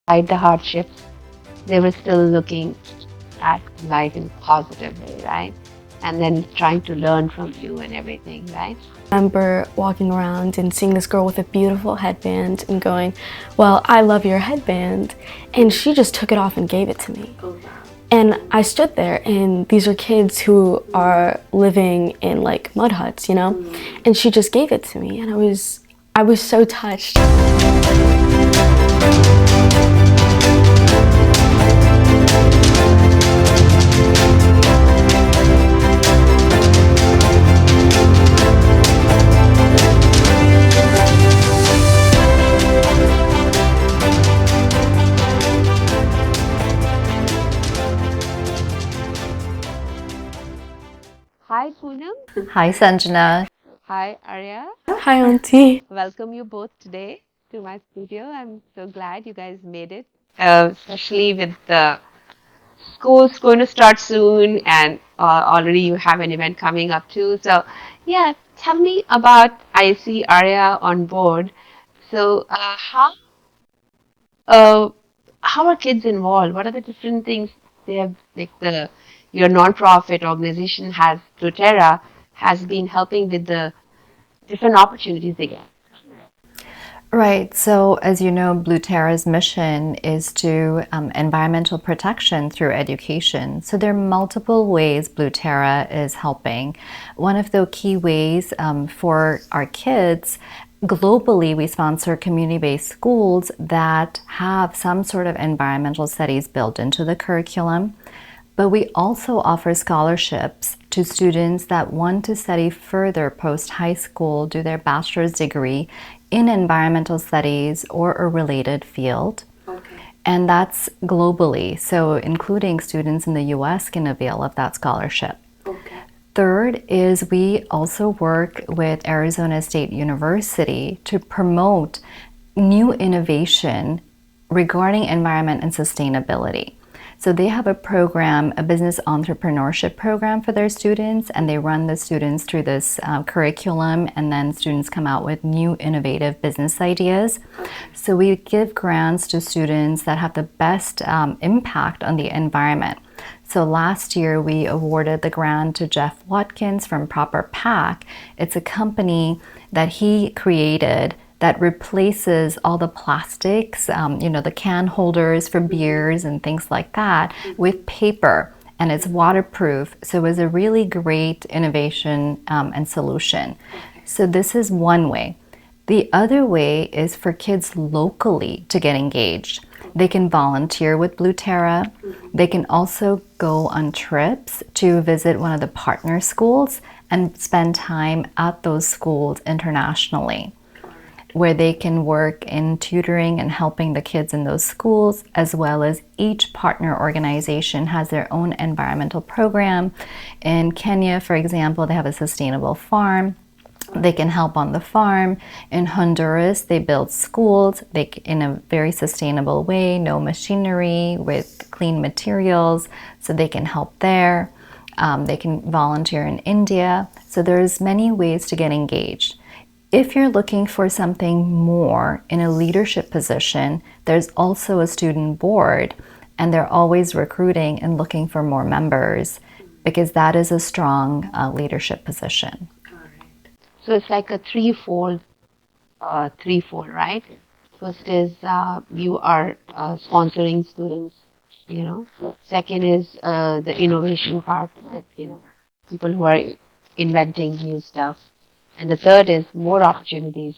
despite the hardships, they were still looking at life in a positive way, right? And then trying to learn from you and everything, right? I remember walking around and seeing this girl with a beautiful headband and going, well, I love your headband. And she just took it off and gave it to me. And I stood there, and these are kids who are living in like mud huts, you know? And she just gave it to me, and I was so touched. Hi, Poonam. Hi, Sanjana. Hi, Arya. Hi, Auntie. Welcome you both today to my studio. I'm so glad you guys made it, especially with the school's going to start soon, and already you have an event coming up too. So, yeah, tell me about. I see Arya on board. So, uh, how are kids involved? What are the different things they have, like the your nonprofit organization has, doTERRA, has been helping with the different opportunities they get? Right, so as you know, Blueterra's mission is to environmental protection through education. So there are multiple ways Blueterra is helping. One of the key ways for our kids, globally, we sponsor community-based schools that have some sort of environmental studies built into the curriculum. But we also offer scholarships to students that want to study further post high school, do their bachelor's degree in environmental studies or a related field. Okay. And that's globally, so including students in the US can avail of that scholarship. Okay. Third is we also work with Arizona State University to promote new innovation regarding environment and sustainability. So they have a program, a business entrepreneurship program for their students, and they run the students through this curriculum, and then students come out with new innovative business ideas. So we give grants to students that have the best impact on the environment. So last year we awarded the grant to Jeff Watkins from Proper Pack. It's a company that he created that replaces all the plastics, the can holders for beers and things like that, with paper, and it's waterproof. So it was a really great innovation and solution. So this is one way. The other way is for kids locally to get engaged. They can volunteer with Blueterra. They can also go on trips to visit one of the partner schools and spend time at those schools internationally, where they can work in tutoring and helping the kids in those schools, as well as each partner organization has their own environmental program. In Kenya, for example, they have a sustainable farm. They can help on the farm. In Honduras, they build schools in a very sustainable way, no machinery, with clean materials, so they can help there. They can volunteer in India. So there's many ways to get engaged. If you're looking for something more in a leadership position, there's also a student board, and they're always recruiting and looking for more members, because that is a strong leadership position. So it's like a threefold, right? First is you are sponsoring students, Second is the innovation part, people who are inventing new stuff. And the third is more opportunities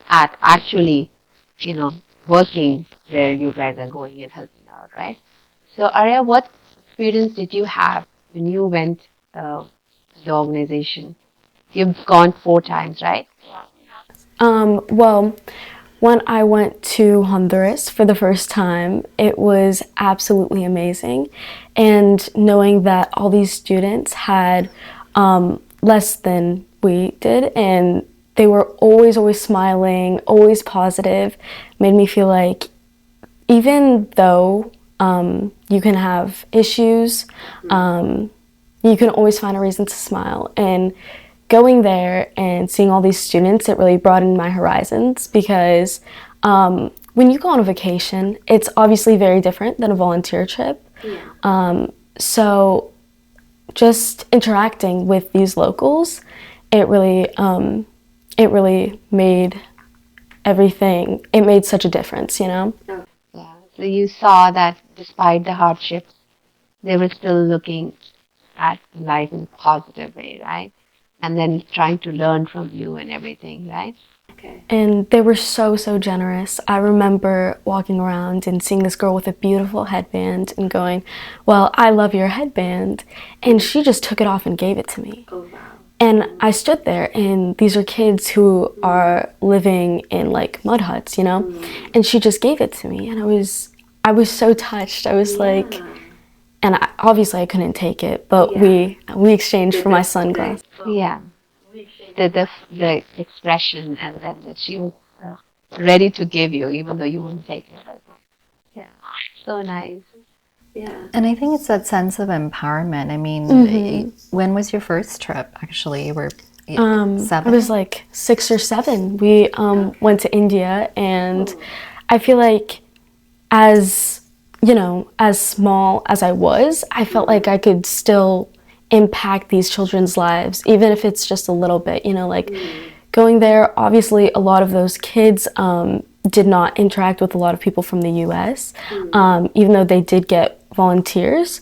at actually, working where you guys are going and helping out, right? So, Arya, what experience did you have when you went to the organization? You've gone 4 times, right? Well, when I went to Honduras for the first time, it was absolutely amazing. And knowing that all these students had less than we did, and they were always smiling, always positive, made me feel like even though you can have issues, you can always find a reason to smile. And going there and seeing all these students, it really broadened my horizons, because when you go on a vacation, it's obviously very different than a volunteer trip. So just interacting with these locals, it really made everything, it made such a difference, you know? Yeah. So you saw that despite the hardships, they were still looking at life in a positive way, right? And then trying to learn from you and everything, right? And they were so, so generous. I remember walking around and seeing this girl with a beautiful headband and going, well, I love your headband. And she just took it off and gave it to me. And I stood there, and these are kids who are living in like mud huts, you know? And she just gave it to me, and I was so touched. I was like, and obviously I couldn't take it, but we exchanged for my sunglasses. Yeah. The expression and that she was ready to give you, even though you wouldn't take it. Yeah. So nice. And I think it's that sense of empowerment. I mean, when was your first trip? Actually, you were I 7? was like 6 or 7. We went to India, and I feel like as, you know, as small as I was, I felt like I could still impact these children's lives, even if it's just a little bit, you know, like going there. Obviously, a lot of those kids did not interact with a lot of people from the US, even though they did get volunteers.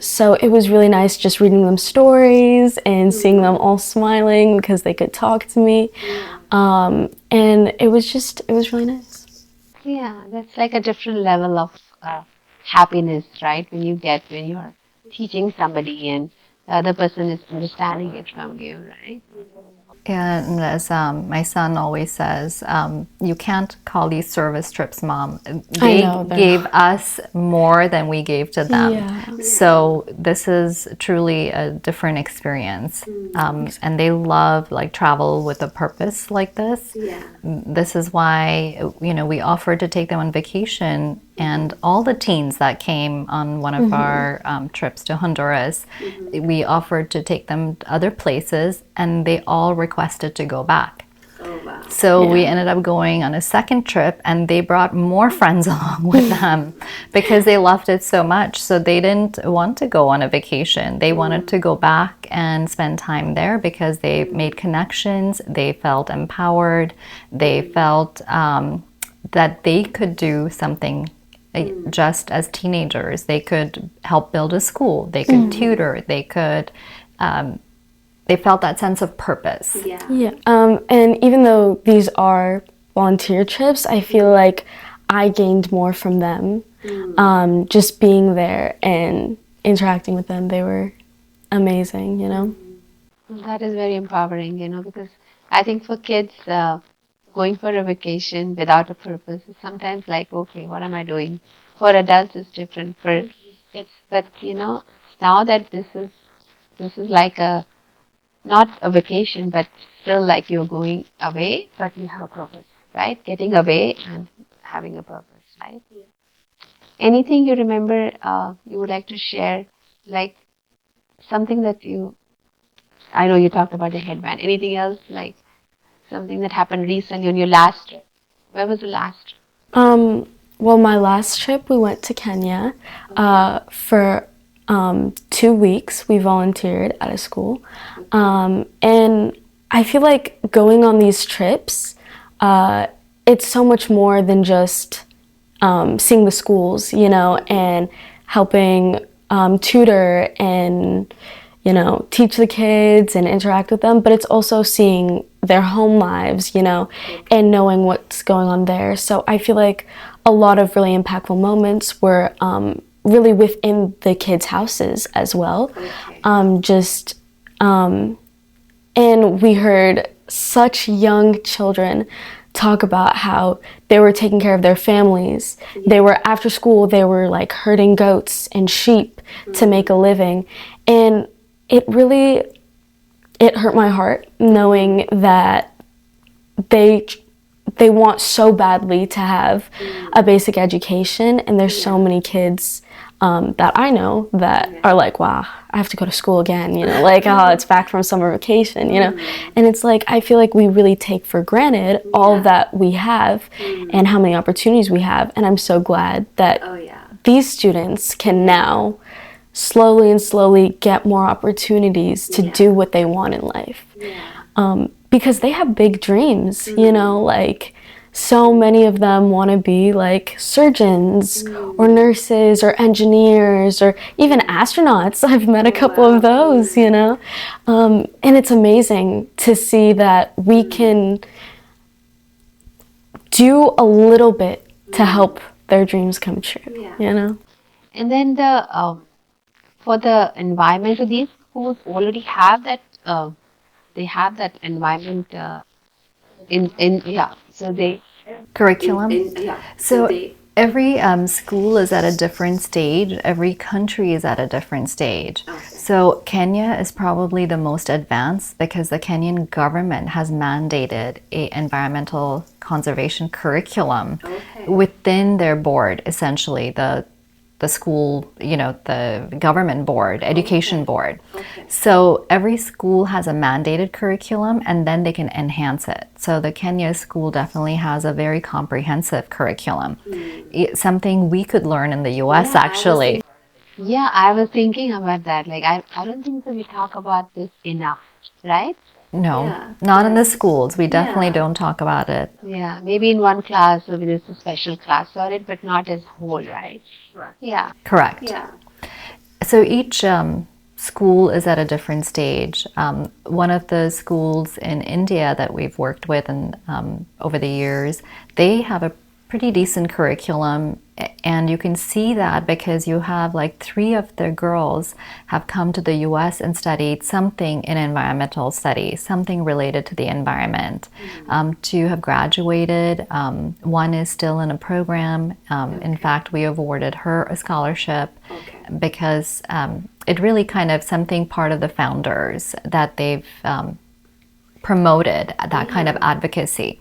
So it was really nice just reading them stories and seeing them all smiling because they could talk to me. And it was really nice. Yeah, that's like a different level of happiness, right? When you're teaching somebody and the other person is understanding it from you, right? And as my son always says, you can't call these service trips, Mom. They gave us more than we gave to them. Yeah. So this is truly a different experience. And they love like travel with a purpose like this. This is why, you know, we offered to take them on vacation, and all the teens that came on one of our trips to Honduras, we offered to take them to other places, and they all requested to go back. So we ended up going on a second trip, and they brought more friends along with them because they loved it so much. So they didn't want to go on a vacation. They wanted to go back and spend time there because they made connections. They felt empowered. They felt that they could do something just as teenagers. They could help build a school. They could tutor. They could they felt that sense of purpose. Yeah. And even though these are volunteer trips, I feel like I gained more from them. Just being there and interacting with them. They were amazing, you know? That is very empowering, you know, because I think for kids, going for a vacation without a purpose is sometimes like, okay, what am I doing? For adults, it's different. For kids, but you know, now that this is like a not a vacation, but still like you're going away, but you have a purpose, right? Getting away and having a purpose, right? Anything you remember you would like to share, like something that I know you talked about the headband. Anything else, like something that happened recently on your last trip? Where was the last trip? Well, my last trip, we went to Kenya for 2 weeks. We volunteered at a school. And I feel like going on these trips, it's so much more than just seeing the schools, you know, and helping tutor and, you know, teach the kids and interact with them, but it's also seeing their home lives, you know, and knowing what's going on there. So I feel like a lot of really impactful moments were really within the kids' houses as well. And we heard such young children talk about how they were taking care of their families. They were, after school, they were like herding goats and sheep to make a living. And it hurt my heart knowing that they want so badly to have a basic education, and there's so many kids that I know that are like, wow, I have to go to school again, you know, like, oh, it's back from summer vacation, you know. And it's like, I feel like we really take for granted all that we have and how many opportunities we have. And I'm so glad that these students can now slowly and slowly get more opportunities to do what they want in life. Because they have big dreams, you know, like so many of them want to be like surgeons or nurses or engineers or even astronauts. I've met a couple of those, you know. And it's amazing to see that we can do a little bit to help their dreams come true, you know. And then for the environment, so these schools already have that. They have that environment So they Curriculum. So every school is at a different stage. Every country is at a different stage. So Kenya is probably the most advanced because the Kenyan government has mandated a environmental conservation curriculum within their board, essentially the school, you know, the government board, education board. So every school has a mandated curriculum and then they can enhance it. So the Kenya school definitely has a very comprehensive curriculum. It's something we could learn in the US actually. Yeah, I was thinking about that. Like, I don't think that we talk about this enough, right? No, not in the schools. We definitely don't talk about it. Yeah, maybe in one class, maybe there's a special class for it, but not as whole, right? Yeah. Correct. So each school is at a different stage. One of the schools in India that we've worked with and over the years, they have a pretty decent curriculum, and you can see that because you have like 3 of the girls have come to the US and studied something in environmental studies, something related to the environment. 2 have graduated. 1 is still in a program. In fact, we awarded her a scholarship because it really kind of something part of the founders that they've promoted that kind of advocacy.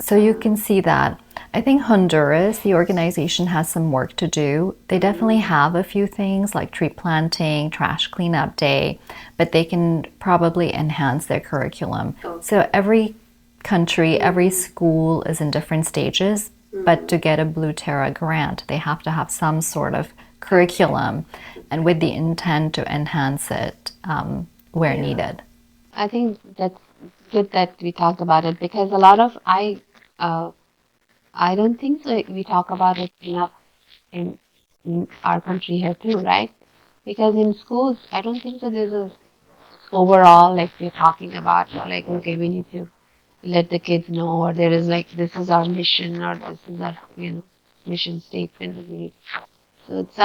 So you can see that. I think Honduras, the organization, has some work to do. They definitely have a few things like tree planting, trash cleanup day, but they can probably enhance their curriculum. So every country, every school is in different stages, but to get a Bluea grant, they have to have some sort of curriculum and with the intent to enhance it where needed. I think that's good that we talked about it because a lot of I don't think so we talk about it enough in our country here too, right? Because in schools, I don't think that there's a overall like we're talking about like okay we need to let the kids know or there is like this is our mission or this is our mission statement. So it's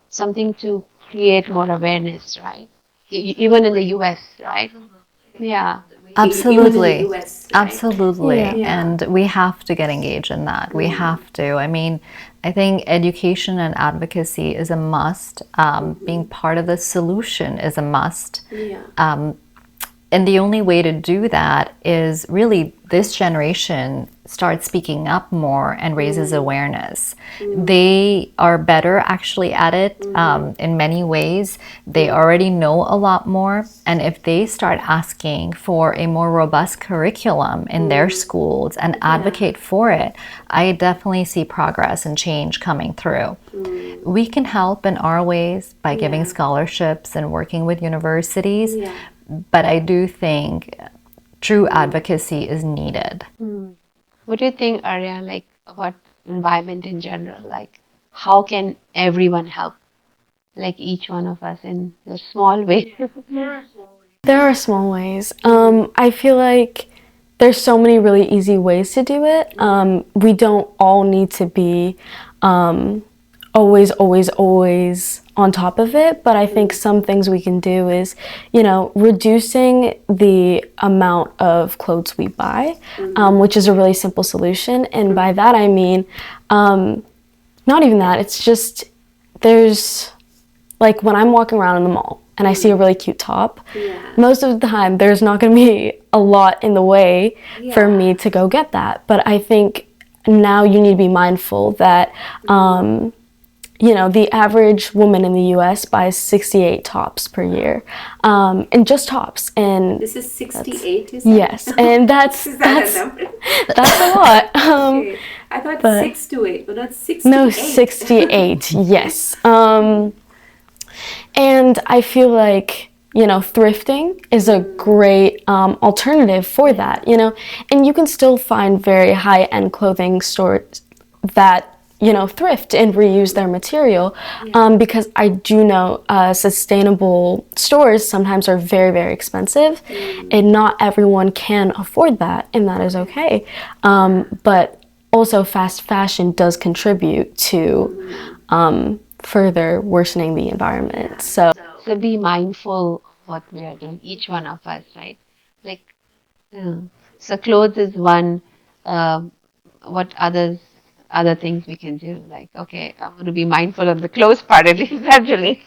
something to create more awareness, right? Even in the US, right? Yeah. Absolutely. Absolutely. And we have to get engaged in that. We have to. I mean, I think education and advocacy is a must. Being part of the solution is a must. And the only way to do that is really this generation starts speaking up more and raises awareness. They are better actually at it in many ways. They already know a lot more. And if they start asking for a more robust curriculum in their schools and advocate for it, I definitely see progress and change coming through. We can help in our ways by giving scholarships and working with universities. But I do think true advocacy is needed. What do you think, Arya, like about environment in general? Like, how can everyone help? Like each one of us in a small way. There are small ways. I feel like there's so many really easy ways to do it. We don't all need to be always on top of it, but I think some things we can do is, reducing the amount of clothes we buy, which is a really simple solution. And by that I mean, not even that, it's just, there's, like when I'm walking around in the mall and I see a really cute top, most of the time there's not going to be a lot in the way for me to go get that. But I think now you need to be mindful that, the average woman in the U.S. buys 68 tops per year, and just tops. And this is 68, you said? Yes, and that's is that a number? that's a lot. Okay. I thought 6 to 8, but that's 68. No, 68. Yes. And I feel like, thrifting is a great alternative for that, and you can still find very high-end clothing stores that, thrift and reuse their material, because I do know sustainable stores sometimes are very, very expensive, and not everyone can afford that, and that is okay. But also fast fashion does contribute to further worsening the environment. So be mindful what we are doing, each one of us, right? Like, so clothes is one. What other things we can do? Like, okay, I'm going to be mindful of the clothes part at least. That relates.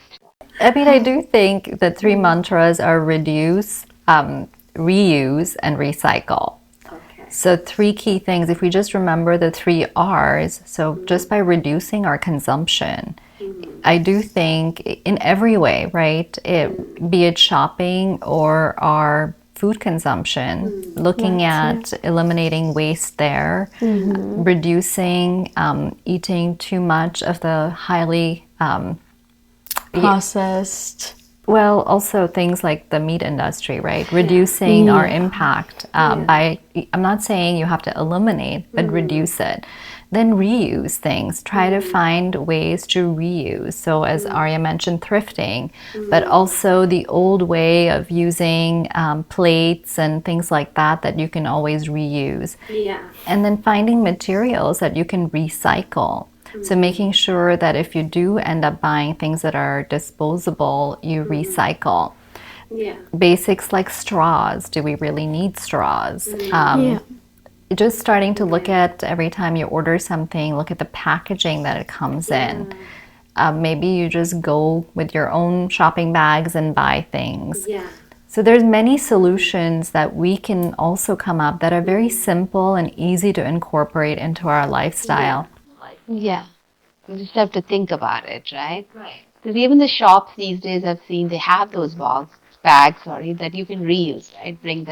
I mean, I do think the three mantras are reduce, reuse, and recycle. Okay. So three key things, if we just remember the three R's, so just by reducing our consumption, I do think in every way, right? Be it shopping or our food consumption, looking at eliminating waste there, reducing eating too much of the highly processed. Well, also things like the meat industry, right? Reducing our impact by, I'm not saying you have to eliminate, but reduce it. Then reuse things. Try to find ways to reuse. So as Arya mentioned, thrifting, but also the old way of using plates and things like that that you can always reuse. Yeah. And then finding materials that you can recycle. So making sure that if you do end up buying things that are disposable, you recycle. Yeah. Basics like straws. Do we really need straws? Just starting to look at every time you order something, look at the packaging that it comes in. Maybe you just go with your own shopping bags and buy things. Yeah. So there's many solutions that we can also come up that are very simple and easy to incorporate into our lifestyle. Yeah. You just have to think about it, right? Right. Because even the shops these days I've seen, they have those bags, that you can reuse, right? Bring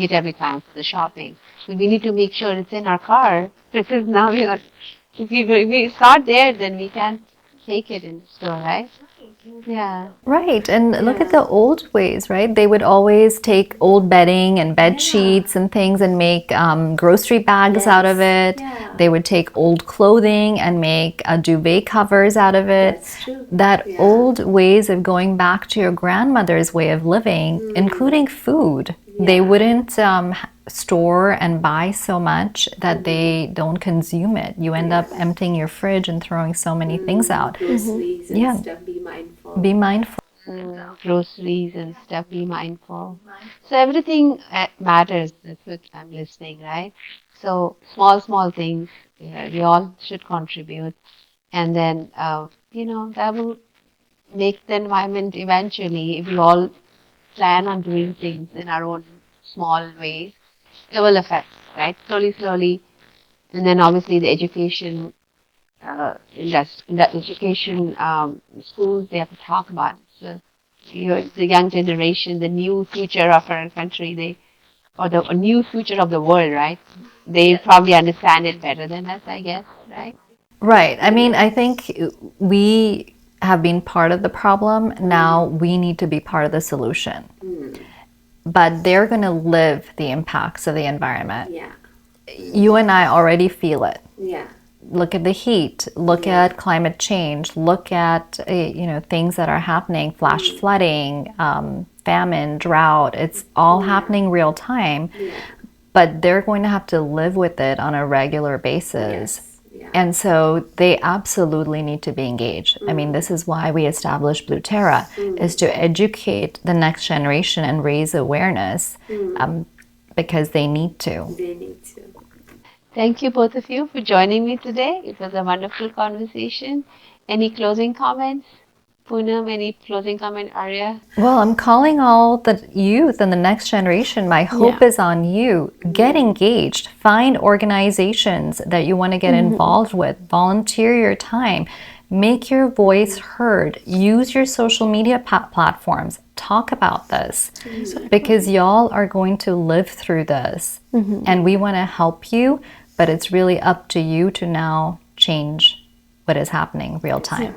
it every time for the shopping. So we need to make sure it's in our car, because now if it's not there, then we can't take it in the store, right? Yeah. Right, and look at the old ways, right? They would always take old bedding and bed sheets and things and make grocery bags out of it. Yeah. They would take old clothing and make duvet covers out of it. That's true. That old ways of going back to your grandmother's way of living, including food. They wouldn't store and buy so much that they don't consume it. You end up emptying your fridge and throwing so many things out. Groceries and stuff, be mindful. Be mindful. Groceries and stuff, be mindful. So everything matters. That's what I'm listening, right? So small things, we all should contribute. And then, that will make the environment eventually, if we all plan on doing things in our own small ways, it will affect, right? Slowly. And then obviously the education, schools, they have to talk about it. So, the young generation, the new future of our country, or the new future of the world, right? They probably understand it better than us, I guess, right? Right. I mean, I think we have been part of the problem. Now we need to be part of the solution. But they're going to live the impacts of the environment. Yeah. You and I already feel it. Yeah. Look at the heat. Look at climate change. Look at things that are happening: flash flooding, famine, drought. It's all happening real time. Yeah. But they're going to have to live with it on a regular basis. Yeah. And so they absolutely need to be engaged. I mean, this is why we established Bluea, is to educate the next generation and raise awareness, because they need to. They need to. Thank you, both of you, for joining me today. It was a wonderful conversation. Any closing comments? Poonam, any closing comment, Arya? Well, I'm calling all the youth and the next generation. My hope is on you. Get engaged. Find organizations that you want to get involved with. Volunteer your time. Make your voice heard. Use your social media platforms. Talk about this because y'all are going to live through this and we want to help you, but it's really up to you to now change what is happening real time.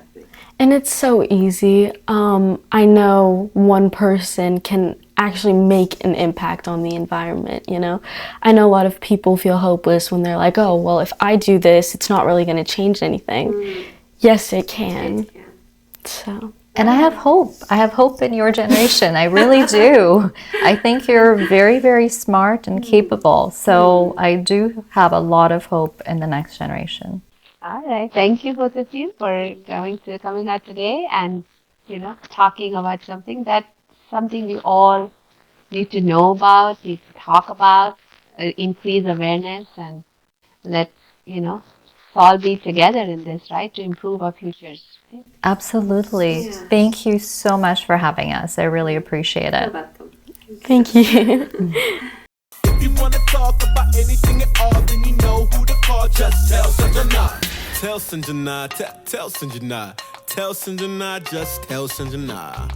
And it's so easy. I know one person can actually make an impact on the environment, you know? I know a lot of people feel hopeless when they're like, oh, well, if I do this, it's not really going to change anything. Yes, it can. So. And I have hope. I have hope in your generation. I really do. I think you're very, very smart and capable. So I do have a lot of hope in the next generation. All right. Thank you, both of you, for coming out today and, talking about something we all need to know about, need to talk about, increase awareness, and let's, all be together in this, right, to improve our futures. Right? Absolutely. Yeah. Thank you so much for having us. I really appreciate it. Thank you. If you want to talk about anything at all, then you know who to call. Just tell Sanjana. Tell Sanjana. Tell Sanjana. Tell Sanjana. Just tell Sanjana.